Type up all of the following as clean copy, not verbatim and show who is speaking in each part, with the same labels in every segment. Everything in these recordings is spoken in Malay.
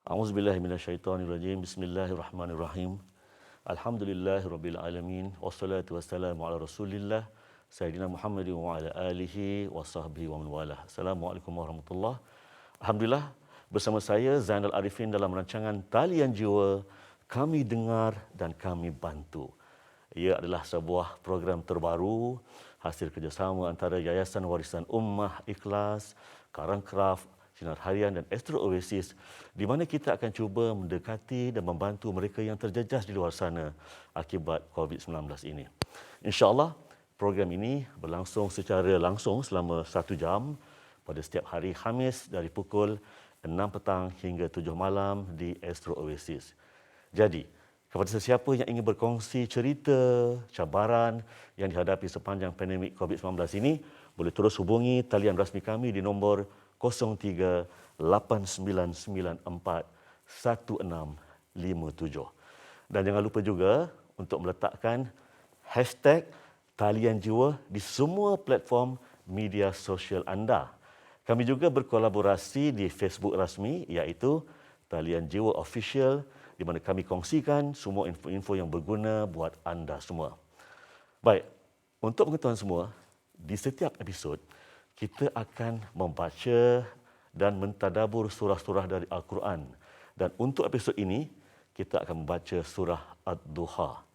Speaker 1: A'udzubillahi minasyaitonirrajim. Bismillahirrahmanirrahim. Alhamdulillahirabbil alamin wassalatu wassalamu ala Rasulillah Sayyidina Muhammadin wa ala alihi wa sahbihi wa man walah. Assalamualaikum warahmatullahi. Alhamdulillah, bersama saya Zainal Arifin dalam rancangan Talian Jiwa, Kami Dengar dan Kami Bantu. Ia adalah sebuah program terbaru hasil kerjasama antara Yayasan Warisan Ummah Ikhlas, Karangkraf, Sinar Harian dan Astro Oasis, di mana kita akan cuba mendekati dan membantu mereka yang terjejas di luar sana akibat COVID-19 ini. InsyaAllah, program ini berlangsung secara langsung selama 1 jam pada setiap hari Khamis dari pukul 6 petang hingga 7 malam di Astro Oasis. Jadi, kepada sesiapa yang ingin berkongsi cerita, cabaran yang dihadapi sepanjang pandemik COVID-19 ini, boleh terus hubungi talian rasmi kami di nombor 03-8994-1657. Dan jangan lupa juga untuk meletakkan hashtag Talian Jiwa di semua platform media sosial anda. Kami juga berkolaborasi di Facebook rasmi iaitu Talian Jiwa Official, di mana kami kongsikan semua info-info yang berguna buat anda semua. Baik, untuk pengetahuan semua, di setiap episod kita akan membaca dan mentadabur surah-surah dari Al-Quran. Dan untuk episod ini, kita akan membaca surah Ad-Duha.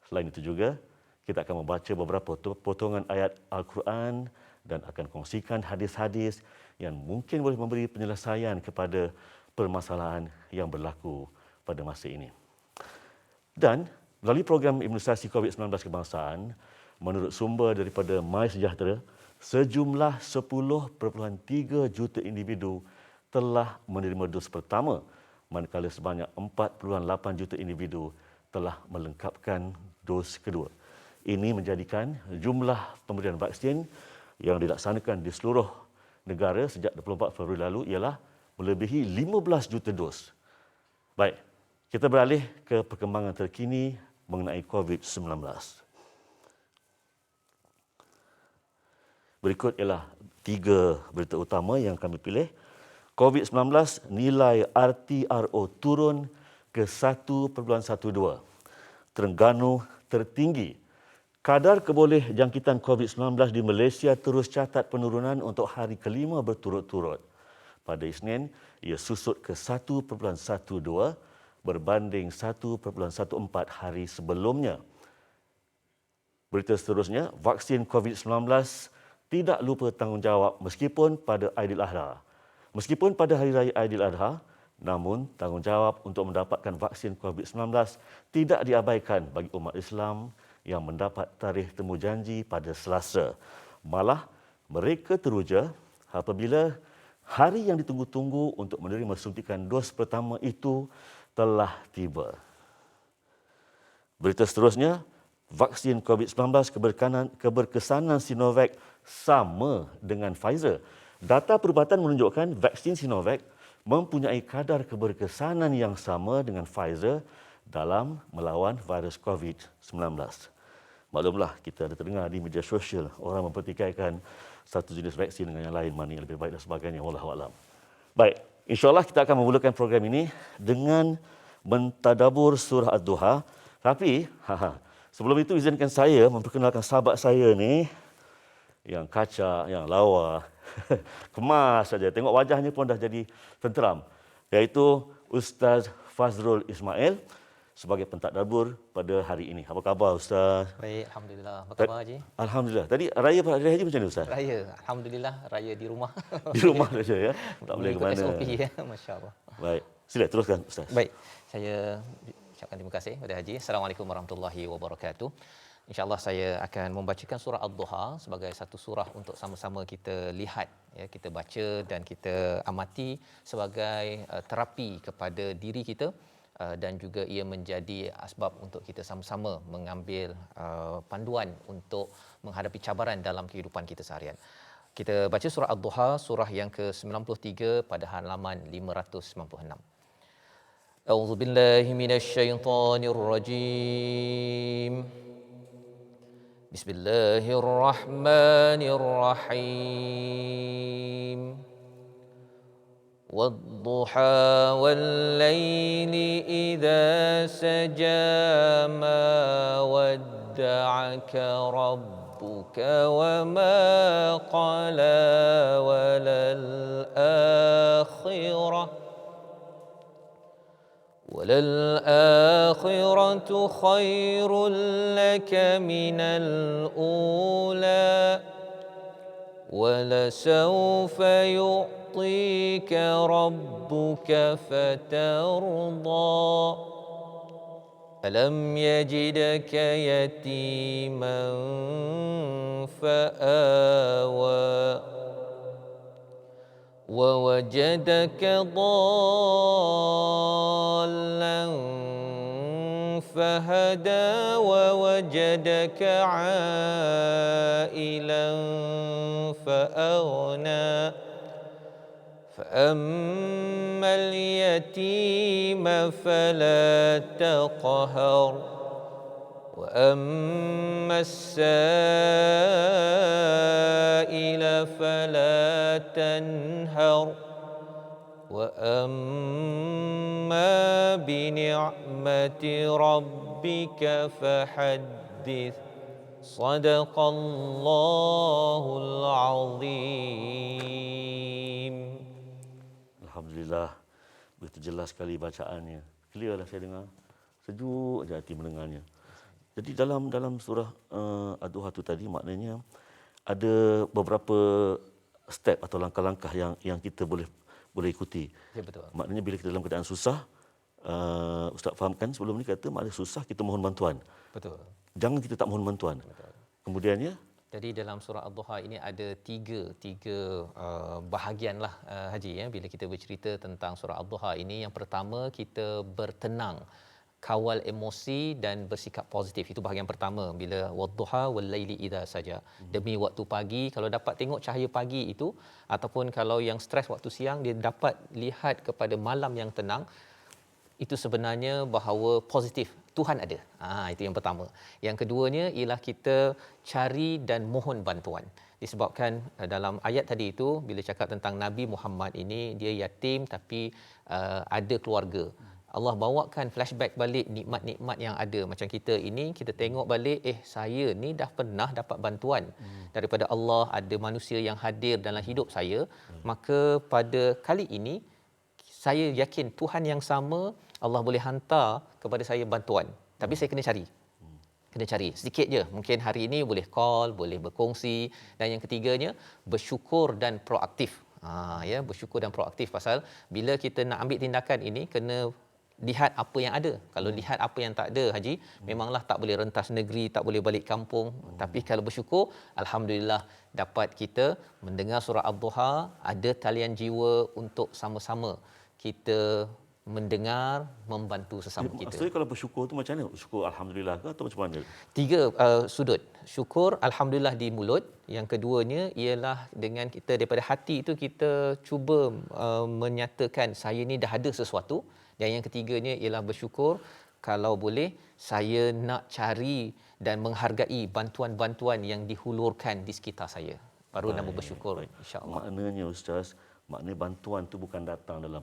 Speaker 1: Selain itu juga, kita akan membaca beberapa potongan ayat Al-Quran dan akan kongsikan hadis-hadis yang mungkin boleh memberi penyelesaian kepada permasalahan yang berlaku pada masa ini. Dan melalui program imunisasi COVID-19 kebangsaan, menurut sumber daripada MySejahtera, sejumlah 10.3 juta individu telah menerima dos pertama, manakala sebanyak 4.8 juta individu telah melengkapkan dos kedua. Ini menjadikan jumlah pemberian vaksin yang dilaksanakan di seluruh negara sejak 24 Februari lalu ialah melebihi 15 juta dos. Baik, kita beralih ke perkembangan terkini mengenai COVID-19. Berikut ialah 3 berita utama yang kami pilih. COVID-19 nilai RTRO turun ke 1.12. Terengganu tertinggi. Kadar keboleh jangkitan COVID-19 di Malaysia terus catat penurunan untuk hari kelima berturut-turut. Pada Isnin, ia susut ke 1.12 berbanding 1.14 hari sebelumnya. Berita seterusnya, vaksin COVID-19 tidak lupa tanggungjawab meskipun pada Aidiladha. Meskipun pada Hari Raya Aidiladha, namun tanggungjawab untuk mendapatkan vaksin COVID-19 tidak diabaikan bagi umat Islam yang mendapat tarikh temu janji pada Selasa. Malah, mereka teruja apabila hari yang ditunggu-tunggu untuk menerima suntikan dos pertama itu telah tiba. Berita seterusnya, vaksin COVID-19 keberkesanan Sinovac sama dengan Pfizer. Data perubatan menunjukkan vaksin Sinovac mempunyai kadar keberkesanan yang sama dengan Pfizer dalam melawan virus COVID-19. Maklumlah, kita ada terdengar di media sosial orang mempertikaikan satu jenis vaksin dengan yang lain, mana yang lebih baik dan sebagainya. Wallahualam. Baik, insyaAllah kita akan memulakan program ini dengan mentadabur surah Ad-Duha. Tapi, sebelum itu izinkan saya memperkenalkan sahabat saya ni, yang kacak, yang lawa, kemas saja. Tengok wajahnya pun dah jadi tenteram. Iaitu Ustaz Fazrul Ismail sebagai pentadabur pada hari ini. Apa khabar Ustaz?
Speaker 2: Baik, Alhamdulillah. Apa khabar Haji?
Speaker 1: Alhamdulillah. Tadi raya haji macam mana Ustaz?
Speaker 2: Raya, Alhamdulillah. Raya di rumah.
Speaker 1: Di rumah saja ya? Tak boleh ke mana.
Speaker 2: SOP ya, Masya Allah.
Speaker 1: Baik. Sila teruskan Ustaz.
Speaker 2: Baik, saya ucapkan terima kasih kepada Haji. Assalamualaikum warahmatullahi wabarakatuh. InsyaAllah saya akan membacakan surah Ad-Duha sebagai satu surah untuk sama-sama kita lihat, ya, kita baca dan kita amati sebagai terapi kepada diri kita, dan juga ia menjadi asbab untuk kita sama-sama mengambil panduan untuk menghadapi cabaran dalam kehidupan kita seharian. Kita baca surah Ad-Duha, surah yang ke-93 pada halaman 596. A'udzubillahi minasyaitonirrajim. Bismillahirrahmanirrahim. والضحى والليل إذا سجى ما ودعك ربك وما قلى وللآخرة خير لك من الأولى ولسوف يعطيك ربك فترضى ألم يجدك يتيما فآوى ووجدك ضالا فهدى ووجدك عائلا فأغنى فأما اليتيم فلا تقهر وأما السائل فلا تنهر وأما بنعمة ربك فحدث صدق الله العظيم.
Speaker 1: Alhamdulillah, begitu jelas sekali bacaannya. Clear lah saya dengar. Sejuk je hati mendengarnya. Jadi dalam surah Ad-Duha tu tadi maknanya ada beberapa step atau langkah-langkah yang kita boleh ikuti.
Speaker 2: Ya, betul.
Speaker 1: Maknanya bila kita dalam keadaan susah, Ustaz fahamkan sebelum ni kata maknanya susah kita mohon bantuan.
Speaker 2: Betul.
Speaker 1: Jangan kita tak mohon bantuan.
Speaker 2: Betul.
Speaker 1: Kemudiannya
Speaker 2: Jadi dalam surah Ad-Duha ini ada tiga bahagian lah Haji ya. Bila kita bercerita tentang surah Ad-Duha ini, yang pertama kita bertenang, kawal emosi dan bersikap positif. Itu bahagian pertama. Bila wadduha wal laili idza saja. Demi waktu pagi, kalau dapat tengok cahaya pagi itu, ataupun kalau yang stres waktu siang, dia dapat lihat kepada malam yang tenang. Itu sebenarnya bahawa positif, Tuhan ada. Itu yang pertama. Yang keduanya ialah kita cari dan mohon bantuan. Disebabkan dalam ayat tadi itu, bila cakap tentang Nabi Muhammad ini, dia yatim tapi ada keluarga. Allah bawakan flashback balik nikmat-nikmat yang ada. Macam kita ini, kita tengok balik, saya ni dah pernah dapat bantuan daripada Allah, ada manusia yang hadir dalam hidup saya. Maka pada kali ini, saya yakin Tuhan yang sama, Allah boleh hantar kepada saya bantuan. Tapi saya kena cari. Kena cari sedikit je. Mungkin hari ini boleh call, boleh berkongsi. Dan yang ketiganya, bersyukur dan proaktif. Bersyukur dan proaktif, pasal bila kita nak ambil tindakan ini, kena lihat apa yang ada. Kalau lihat apa yang tak ada, Haji, memanglah tak boleh rentas negeri, tak boleh balik kampung. Tapi kalau bersyukur, alhamdulillah dapat kita mendengar surah Ad-Duha, ada talian jiwa untuk sama-sama kita mendengar, membantu sesama kita.
Speaker 1: maksudnya kalau bersyukur tu macam mana? Syukur alhamdulillah ke atau macam mana?
Speaker 2: Tiga sudut. Syukur alhamdulillah di mulut. Yang keduanya ialah dengan kita daripada hati itu kita cuba menyatakan saya ni dah ada sesuatu. Dan yang ketiganya ialah bersyukur kalau boleh saya nak cari dan menghargai bantuan-bantuan yang dihulurkan di sekitar saya. Baru nama bersyukur, insya-Allah.
Speaker 1: Maknanya Ustaz, maknanya bantuan tu bukan datang dalam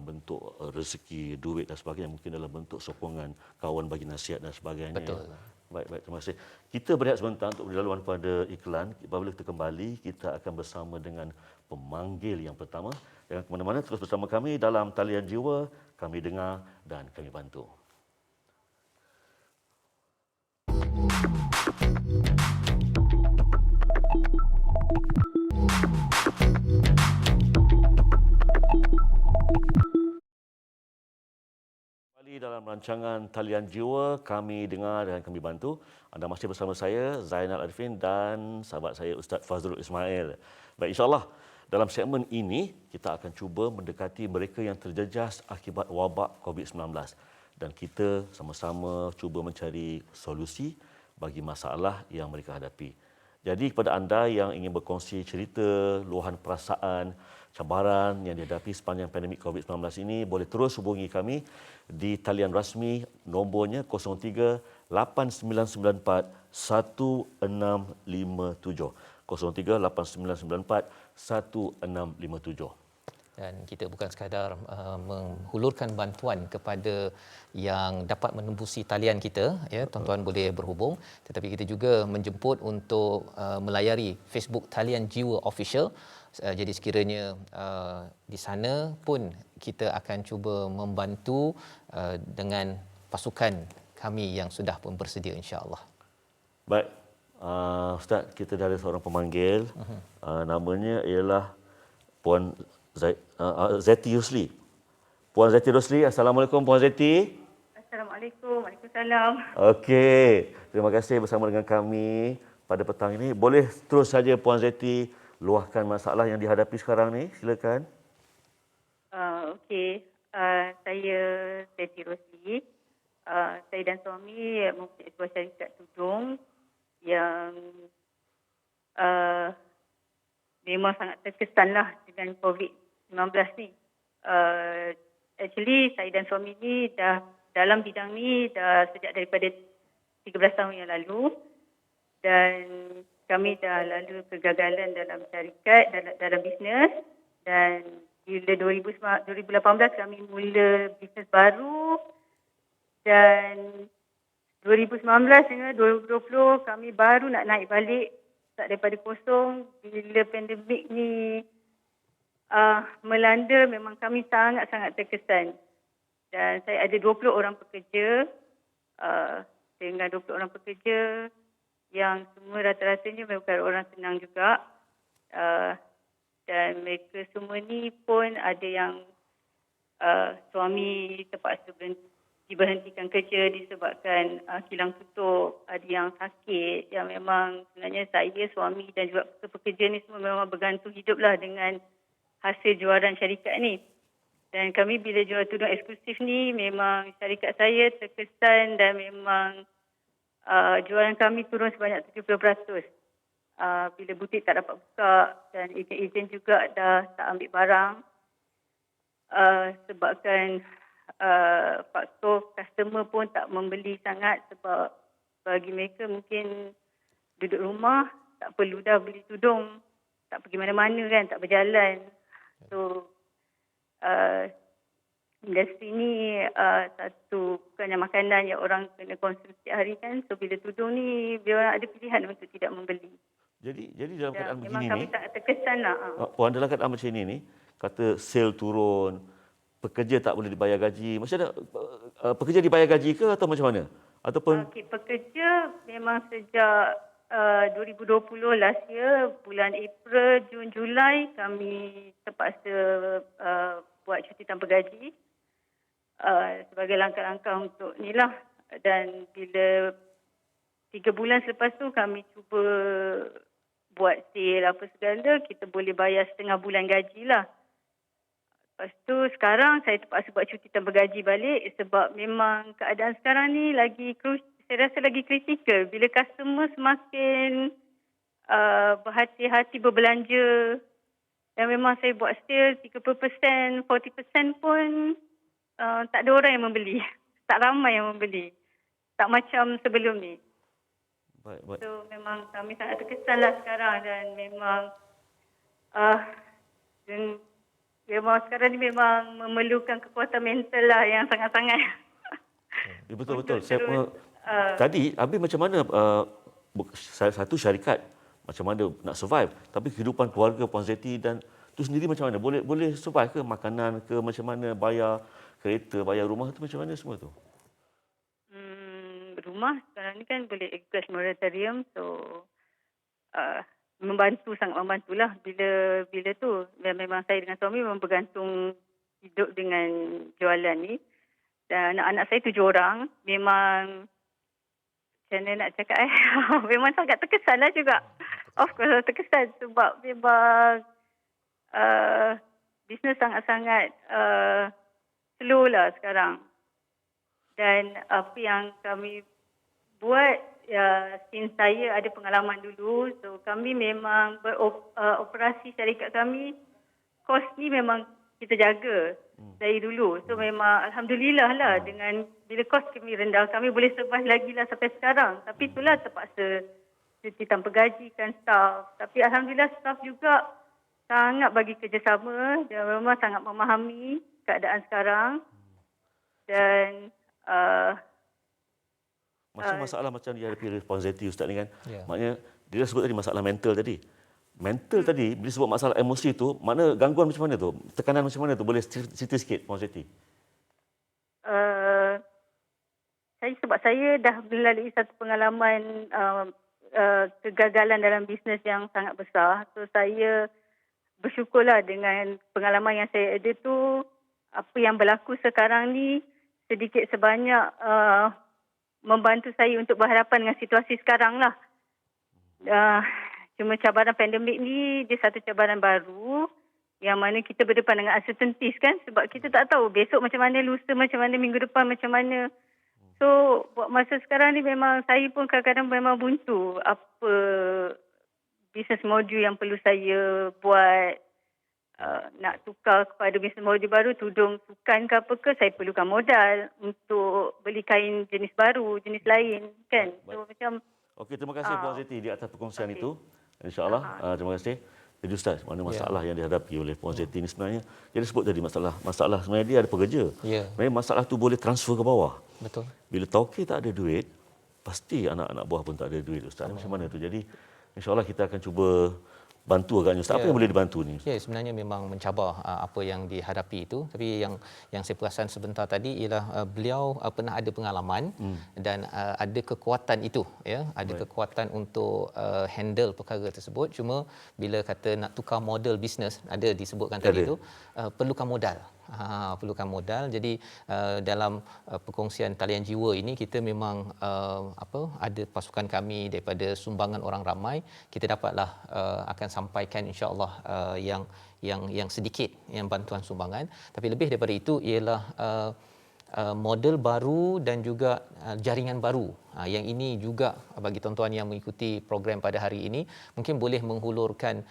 Speaker 1: bentuk rezeki, duit dan sebagainya, mungkin dalam bentuk sokongan kawan bagi nasihat dan sebagainya.
Speaker 2: Betul.
Speaker 1: Baik, terima kasih. Kita berehat sebentar untuk berlaluan pada iklan. Apabila kita kembali, kita akan bersama dengan pemanggil yang pertama. Jangan ke mana-mana, terus bersama kami dalam Talian Jiwa, kami dengar dan kami bantu. Dalam rancangan Talian Jiwa, kami dengar dan kami bantu. Anda masih bersama saya, Zainal Arifin, dan sahabat saya, Ustaz Fazrul Ismail. Baik, insyaAllah, dalam segmen ini, kita akan cuba mendekati mereka yang terjejas akibat wabak COVID-19. Dan kita sama-sama cuba mencari solusi bagi masalah yang mereka hadapi. Jadi kepada anda yang ingin berkongsi cerita, luahan perasaan, cabaran yang dihadapi sepanjang pandemik COVID-19 ini, boleh terus hubungi kami di talian rasmi, nombornya 03 8994 1657. 03 8994 1657.
Speaker 2: Dan kita bukan sekadar menghulurkan bantuan kepada yang dapat menembusi talian kita, ya, tuan-tuan boleh berhubung, tetapi kita juga menjemput untuk melayari Facebook Talian Jiwa Official. Jadi sekiranya di sana pun kita akan cuba membantu dengan pasukan kami yang sudah pun bersedia, insya-Allah.
Speaker 1: Baik, Ustaz, kita dah ada seorang pemanggil. Namanya ialah Puan Zeti Rosli. Puan Zeti Rosli, Assalamualaikum Puan Zeti.
Speaker 3: Assalamualaikum. Waalaikumsalam.
Speaker 1: Okey, terima kasih bersama dengan kami pada petang ini. Boleh terus saja Puan Zeti luahkan masalah yang dihadapi sekarang ni, silakan.
Speaker 3: Okey. Saya Siti Rosli. Saya dan suami mempunyai sebuah syarikat tudung yang memang sangat terkesanlah dengan COVID-19 ni. Actually, saya dan suami ni dah dalam bidang ni dah sejak daripada 13 tahun yang lalu, dan kami dah lalu kegagalan dalam syarikat, dalam bisnes, dan bila 2018 kami mula bisnes baru, dan 2019 hingga 2020 kami baru nak naik balik tak daripada kosong. Bila pandemik ni melanda, memang kami sangat-sangat terkesan. Dan saya ada 20 orang pekerja. Dengan 20 orang pekerja yang semua rata-ratanya bukan orang senang juga. Dan mereka semua ni pun ada yang suami terpaksa diberhentikan kerja disebabkan kilang tutup, ada yang sakit, yang memang sebenarnya saya, suami dan juga pekerja ni semua memang bergantung hiduplah dengan hasil jualan syarikat ni. Dan kami bila jual tudung eksklusif ni, memang syarikat saya terkesan dan memang jualan kami turun sebanyak 70%. Bila butik tak dapat buka dan ejen-ejen juga dah tak ambil barang sebabkan faktor customer pun tak membeli sangat, sebab bagi mereka mungkin duduk rumah tak perlu dah beli tudung, tak pergi mana-mana kan, tak berjalan. So industri ni satu bukannya makanan yang orang kena konsumsi setiap hari kan. So bila tudung ni, dia orang ada pilihan untuk tidak membeli.
Speaker 1: Jadi dalam keadaan begini
Speaker 3: memang
Speaker 1: ni,
Speaker 3: kami sangat terkesan lah.
Speaker 1: Puan, dalam keadaan macam ini ni, kata sale turun, pekerja tak boleh dibayar gaji. Macam mana, pekerja dibayar gaji ke atau macam mana? Ataupun
Speaker 3: Pekerja memang sejak 2020 last year, bulan April, Jun, Julai, kami terpaksa buat cuti tanpa gaji sebagai langkah-langkah untuk ni lah. Dan bila 3 bulan selepas tu kami cuba buat sale apa segala, kita boleh bayar setengah bulan gaji lah. Lepas tu sekarang saya terpaksa buat cuti tanpa gaji balik sebab memang keadaan sekarang ni saya rasa lagi kritikal. Bila customer semakin berhati-hati berbelanja, dan memang saya buat sale 30%, 40% pun tak ada orang yang membeli. Tak ramai yang membeli. Tak macam sebelum ni.
Speaker 1: baik.
Speaker 3: So memang kami sangat terkesan lah sekarang, dan memang memang sekarang ni memang memerlukan kekuatan mental lah yang sangat-sangat.
Speaker 1: Ya, betul. Tadi habis macam mana satu syarikat macam mana nak survive, tapi kehidupan keluarga Puan Zeti dan tu sendiri macam mana? Boleh survive ke, makanan ke, macam mana bayar kereta, bayar rumah tu macam mana semua tu?
Speaker 3: Rumah sekarang ni kan boleh access moratorium, so sangat membantulah bila tu. Dan memang saya dengan suami memang bergantung hidup dengan jualan ni. Dan anak-anak saya 7 orang. Memang macam mana nak cakap memang sangat terkesan lah juga. Of course terkesan sebab memang bisnes sangat-sangat slow lah sekarang. Dan apa yang kami buat, since saya ada pengalaman dulu, so kami memang beroperasi syarikat kami, kos ni memang kita jaga dari dulu. So memang alhamdulillah lah dengan bila kos kami rendah, kami boleh survive lagi lah sampai sekarang. Tapi itulah terpaksa cuti tanpa gaji kan staff. Tapi alhamdulillah staff juga sangat bagi kerjasama dan memang sangat memahami keadaan sekarang. Dan
Speaker 1: Masalah macam dihadapi oleh Puan Zeti Ustaz ni kan.
Speaker 2: Ya.
Speaker 1: Maknanya dia sebut tadi masalah mental tadi. Mental tadi bila sebut masalah emosi tu, mana gangguan macam mana tu? Tekanan macam mana tu? Boleh cerita sikit Puan Zeti?
Speaker 3: Sebab saya dah melalui satu pengalaman kegagalan dalam bisnes yang sangat besar. So saya bersyukurlah dengan pengalaman yang saya ada tu, apa yang berlaku sekarang ni sedikit sebanyak membantu saya untuk berhadapan dengan situasi sekarang lah. Cuma cabaran pandemik ni dia satu cabaran baru yang mana kita berdepan dengan uncertainties kan, sebab kita tak tahu besok macam mana, lusa macam mana, minggu depan macam mana. So buat masa sekarang ni memang saya pun kadang-kadang memang buntu apa business model yang perlu saya buat. Nak tukar kepada bisnes model baru, tudung sukan ke apa ke, saya perlukan modal untuk beli kain jenis baru, jenis lain kan. So macam
Speaker 1: Okey, terima kasih Puan Zeti di atas perkongsian itu. InsyaAllah. Terima kasih. Jadi Ustaz, mana masalah yang dihadapi oleh Puan Zeti ni sebenarnya? Dia sebut tadi masalah sebenarnya dia ada pekerja. Sebenarnya masalah tu boleh transfer ke bawah.
Speaker 2: Betul.
Speaker 1: Bila tauke tak ada duit, pasti anak-anak buah pun tak ada duit Ustaz. Macam mana tu? Jadi insyaAllah kita akan cuba bantu agaknya Ustaz. Apa yang boleh dibantu ni?
Speaker 2: Ya, sebenarnya memang mencabar apa yang dihadapi itu. Tapi yang saya perasan sebentar tadi ialah beliau pernah ada pengalaman dan ada kekuatan itu, ya, ada kekuatan untuk handle perkara tersebut. Cuma bila kata nak tukar model bisnes, ada disebutkan tadi itu, perlukan modal. Perlukan modal. Jadi dalam perkongsian talian jiwa ini kita memang ada pasukan kami daripada sumbangan orang ramai, kita dapatlah akan sampaikan insya-Allah yang sedikit yang bantuan sumbangan. Tapi lebih daripada itu ialah model baru dan juga jaringan baru. Yang ini juga bagi tuan-tuan yang mengikuti program pada hari ini mungkin boleh menghulurkan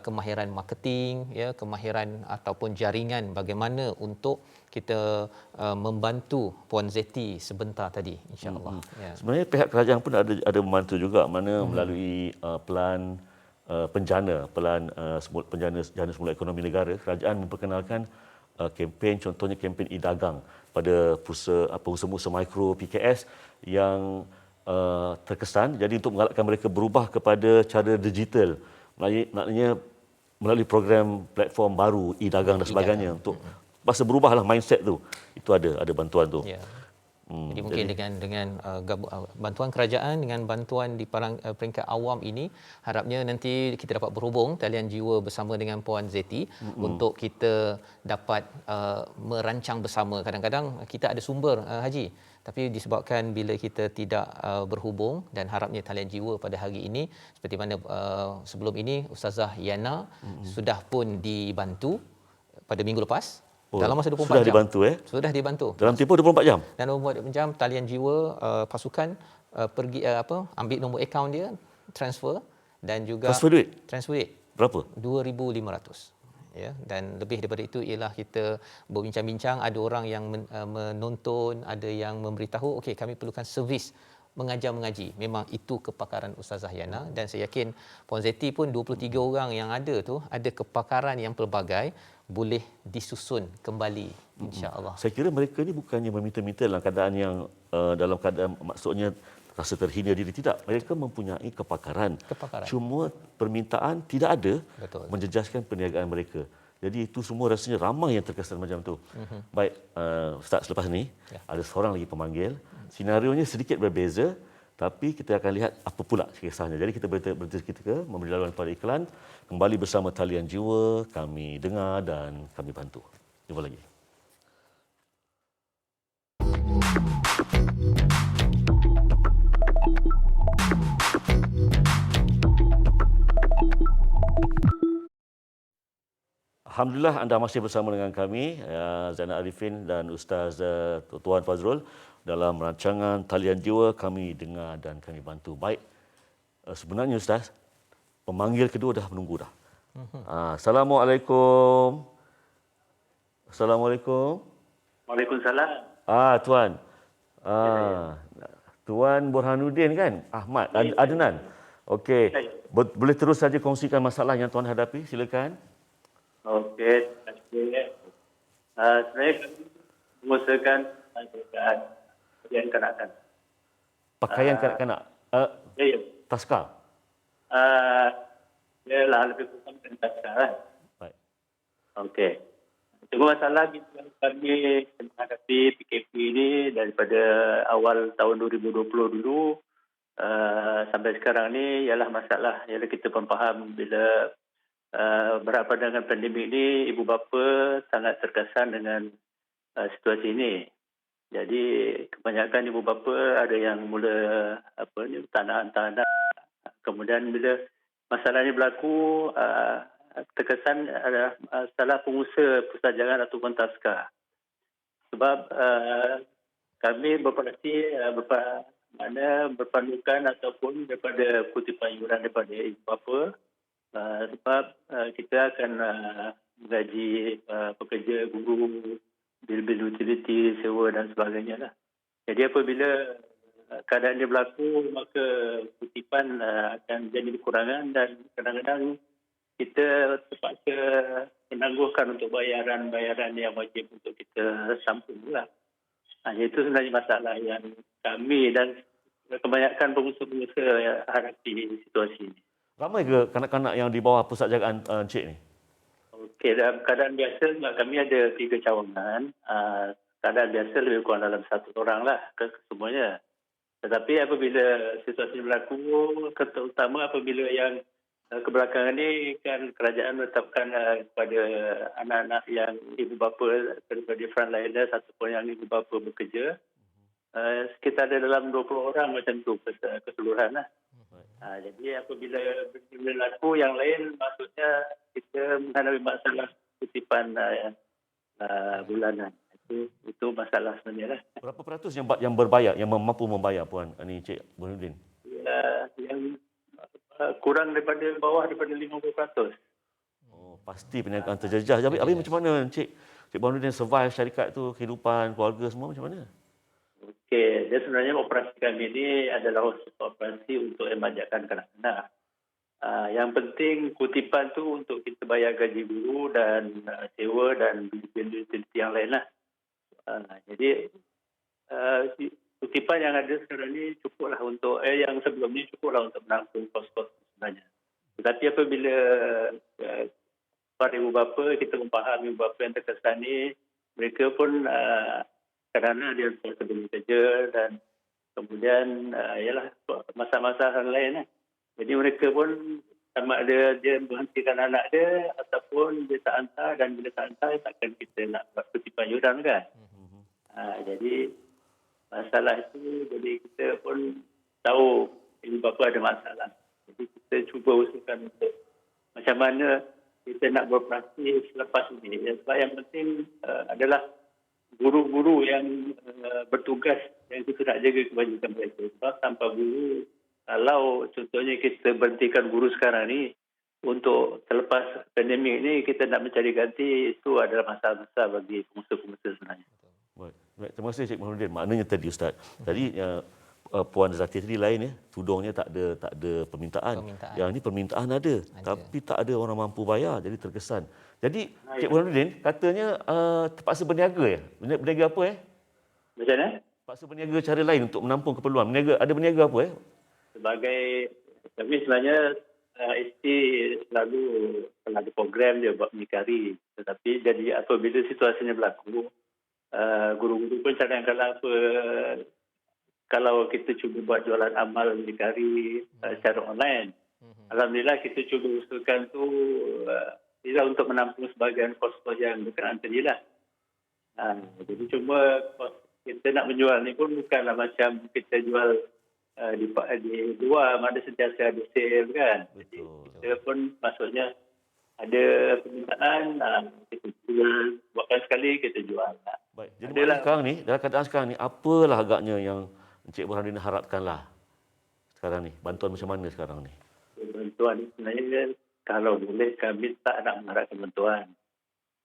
Speaker 2: kemahiran marketing, ya, kemahiran ataupun jaringan bagaimana untuk kita membantu Puan Zeti sebentar tadi, insya-Allah. Ya.
Speaker 1: Sebenarnya pihak kerajaan pun ada membantu juga, mana melalui pelan penjana semula ekonomi negara, kerajaan memperkenalkan kempen, contohnya kempen e-dagang pada pengusaha mikro PKS yang terkesan. Jadi untuk menggalakkan mereka berubah kepada cara digital, maknanya melalui program platform baru e-dagang dan sebagainya, untuk pasal berubahlah mindset tu. Itu ada bantuan tu.
Speaker 2: Ya. Jadi mungkin dengan bantuan kerajaan, dengan bantuan di peringkat awam ini, harapnya nanti kita dapat berhubung talian jiwa bersama dengan Puan Zeti untuk kita dapat merancang bersama. Kadang-kadang kita ada sumber, Haji, tapi disebabkan bila kita tidak berhubung, dan harapnya talian jiwa pada hari ini seperti mana sebelum ini Ustazah Yana sudah pun dibantu pada minggu lepas. Dalam masa 24
Speaker 1: sudah
Speaker 2: jam. Sudah dibantu.
Speaker 1: Dalam tempoh 24 jam.
Speaker 2: Dalam 24 jam talian jiwa pasukan pergi ambil nombor akaun dia, transfer, dan juga transfer duit.
Speaker 1: Berapa?
Speaker 2: 2,500. Ya, dan lebih daripada itu ialah kita berbincang-bincang, ada orang yang menonton, ada yang memberitahu, okey, kami perlukan servis mengajar mengaji. Memang itu kepakaran Ustazah Yana, dan saya yakin Puan Zeti pun 23 orang yang ada tu ada kepakaran yang pelbagai, boleh disusun kembali insya-Allah.
Speaker 1: Saya kira mereka ni bukannya meminta-minta dalam keadaan yang dalam keadaan maksudnya rasa terhina diri, tidak. Mereka mempunyai kepakaran. Cuma permintaan tidak ada.
Speaker 2: Betul.
Speaker 1: Menjejaskan perniagaan mereka. Jadi itu semua rasanya ramai yang terkesan macam tu. Baik, Ustaz, selepas ni ada seorang lagi pemanggil. Senarionya sedikit berbeza, tapi kita akan lihat apa pula kisahnya. Jadi kita berhenti ketika memberi laluan pada iklan. Kembali bersama talian jiwa, kami dengar dan kami bantu. Jumpa lagi. Alhamdulillah anda masih bersama dengan kami, Zainal Arifin dan Ustaz Tuan Fazrul dalam rancangan Talian Jiwa, kami dengar dan kami bantu. Baik, sebenarnya Ustaz, pemanggil kedua dah menunggu dah. Assalamualaikum. Assalamualaikum.
Speaker 4: Waalaikumsalam.
Speaker 1: Tuan. Ah, Tuan Burhanuddin kan? Ahmad, Adnan. Okey.
Speaker 4: Ya, ya.
Speaker 1: Boleh terus saja kongsikan masalah yang tuan hadapi, silakan.
Speaker 4: Okey, terima kasih. Saya mengusahakan pakaian kanak-kanak.
Speaker 1: Pakaian kanak-kanak.
Speaker 4: Ya, ya.
Speaker 1: Taska.
Speaker 4: Yalah, lebih kurang tentang sekarang.
Speaker 1: Baik.
Speaker 4: Okey. Cuma masalah kami menghadapi PKP ini daripada awal tahun 2020 dulu sampai sekarang ni ialah masalah ialah kita pun faham bila berhadapan dengan pandemik ini ibu bapa sangat terkesan dengan situasi ini. Jadi kebanyakan ibu bapa ada yang mula tak nak. Kemudian bila masalah ini berlaku terkesan ada salah pengusaha pusajangan ataupun taska. Sebab kami beroperasi berpandukan ataupun daripada kutipan yuran daripada ibu bapa sebab kita akan menggaji pekerja, guru, bil-bil utiliti, sewa dan sebagainya lah. Jadi apabila keadaan ini berlaku maka kutipan akan jadi kekurangan dan kadang-kadang kita terpaksa menangguhkan untuk bayaran-bayaran yang wajib untuk kita sambung lah. Itu sebenarnya masalah yang kami dan kebanyakan pengusaha-pengusaha hadapi situasi ini.
Speaker 1: Ramai ke kanak-kanak yang di bawah pusat jagaan Encik ni?
Speaker 4: Okey, dalam keadaan biasa kami ada 3 cawangan. Keadaan biasa lebih kurang dalam 1 orang lah ke semuanya. Tetapi apabila situasi berlaku, terutama apabila yang kebelakangan ini kan kerajaan menetapkan kepada anak-anak yang ibu bapa daripada frontliners ataupun yang ibu bapa bekerja sekitar ada dalam 20 orang macam tu keseluruhan lah. Jadi apabila berlaku yang lain maksudnya kita menghadapi masalah kutipan bulanan. Itu masalah sebenarnya lah.
Speaker 1: Berapa peratus yang berbayar, yang mampu membayar puan ni Encik Burhanuddin?
Speaker 4: Yang kurang daripada bawah daripada 50%.
Speaker 1: Pasti perniagaan terjejas. Habis macam mana Encik Burhanuddin survive syarikat tu, kehidupan, keluarga semua macam mana?
Speaker 4: Okey, dia sebenarnya operasi kami ini adalah operasi untuk emajakkan kanak-kanak. Yang penting kutipan tu untuk kita bayar gaji guru dan sewa dan bil-bil utiliti yang lain lah. Jadi kutipan yang ada sekarang ni cukuplah untuk yang sebelum ni cukuplah untuk menampung kos-kos sebenarnya. Tetapi apabila para ibu bapa kita memfahami ibu bapa yang terkesan ni mereka pun kadang-kadang dia terpaksa bekerja dan kemudian ialah masa-masa lain lah. Jadi mereka pun sama ada dia menghentikan anak dia ataupun dia tak hantar dan bila tak hantar takkan kita nak buat kutipan yuran kan. Jadi masalah itu jadi kita pun tahu ibu bapa ada masalah. Jadi kita cuba usahakan untuk macam mana kita nak beroperasi selepas ini. Sebab yang penting adalah guru-guru yang bertugas yang kita nak jaga kebajikan mereka. Sebab tanpa guru, kalau contohnya kita berhentikan guru sekarang ni, untuk selepas pandemik ni kita nak mencari ganti, itu adalah masalah besar bagi pengusaha-pengusaha sebenarnya.
Speaker 1: Baik. Terima kasih Encik Burhanuddin. Maknanya tadi Ustaz, tadi Puan Zati tadi lain tudungnya tak ada permintaan. Yang ni permintaan ada, tapi tak ada orang mampu bayar, jadi terkesan. Jadi Encik Burhanuddin katanya terpaksa berniaga Berniaga apa
Speaker 4: Macam mana?
Speaker 1: Terpaksa berniaga cara lain untuk menampung keperluan. Ada berniaga apa
Speaker 4: Sebagai kami sebenarnya ST selalu ada program dia buat menyekari. Tetapi jadi apabila situasinya berlaku, guru-guru pun kadang-kadang kalau kita cuba buat jualan amal menyekari secara online. Alhamdulillah kita cuba usahakan tu untuk menampung sebahagian kos-kos yang berkenaan tadi lah. Jadi cuma kita nak menjual ni pun bukanlah macam kita jual di luar, ada sentiasa ada sale kan. Jadi kita pun maksudnya ada permintaan, kita jual, buatkan sekali kita jual.
Speaker 1: Baik. Jadi sekarang ni, dalam keadaan sekarang ni, apalah agaknya yang Encik Burhanuddin harapkanlah sekarang ni? Bantuan macam mana sekarang ni?
Speaker 4: Bantuan sebenarnya kalau boleh kami tak nak mengharapkan bantuan.